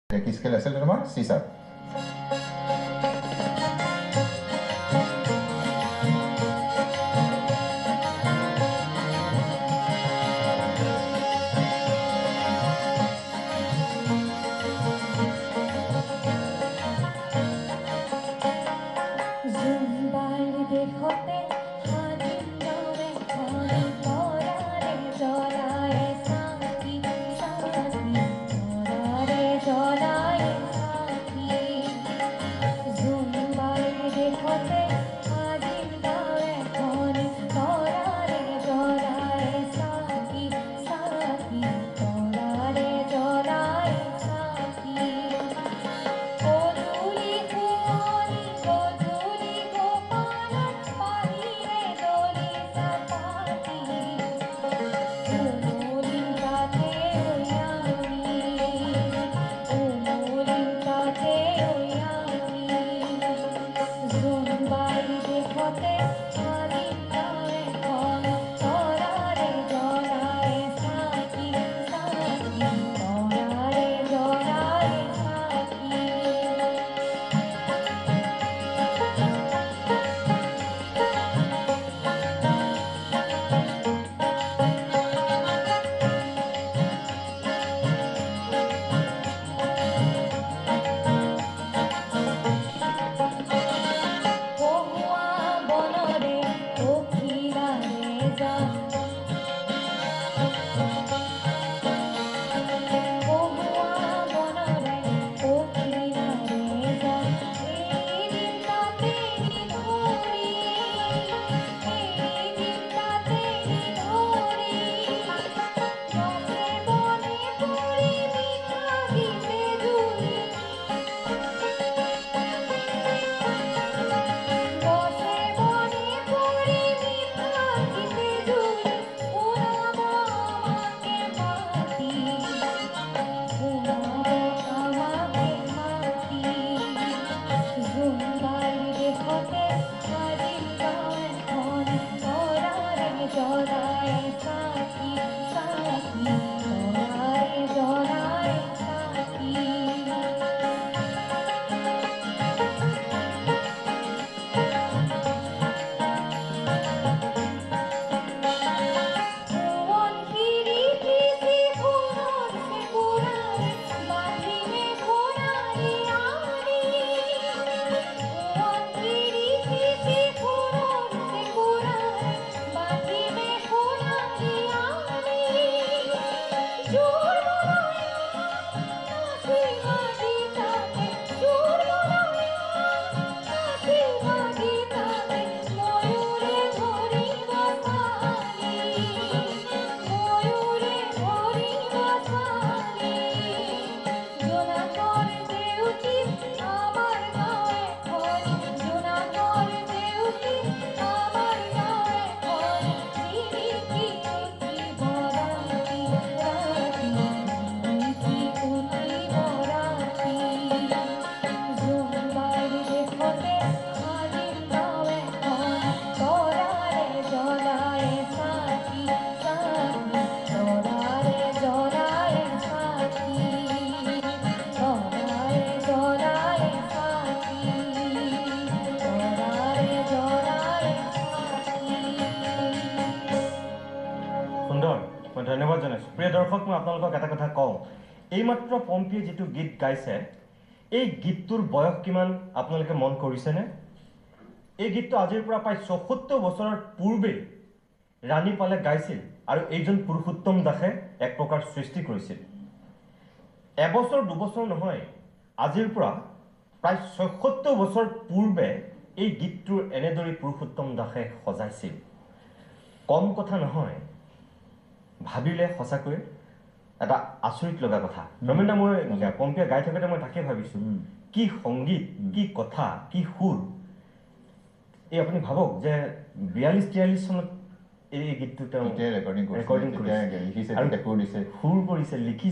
কি স্কেল আছিল তোমাৰ চিচাৰ ধন্যবাদ জানাইছোঁ। প্ৰিয় দৰ্শক, মই আপোনালোকক এটা কথা কওঁ, এইমাত্ৰ পম্পীয়ে যিটো গীত গাইছে, এই গীতটোৰ বয়স কিমান আপোনালোকে মন কৰিছেনে? এই গীতটো আজিৰ পৰা প্ৰায় ৭৪ বছৰৰ পূৰ্বে ৰাণী পালে গাইছিল আৰু এইজন পুৰুষোত্তম দাসে এক প্ৰকাৰ সৃষ্টি কৰিছিল। এবছৰ দুবছৰ নহয়, আজিৰ পৰা প্ৰায় ৭৪ বছৰ পূৰ্বে এই গীতটোৰ এনেদৰে পুৰুষোত্তম দাসে সজাইছিল। কম কথা নহয়, ভাবিলে সঁচাকৈ এটা আচৰিত লগা কথা। ৰমেনদা, মই পম্পীয়ে গাই থাকোঁতে মই তাকে ভাবিছোঁ, কি সংগীত, কি কথা, কি সুৰ। এই আপুনি ভাবক যে ৪২-৪৩ চনত এই গীতটো তেওঁ ৰেকৰ্ডিং কৰিছে, সুৰ কৰিছে, লিখিছে।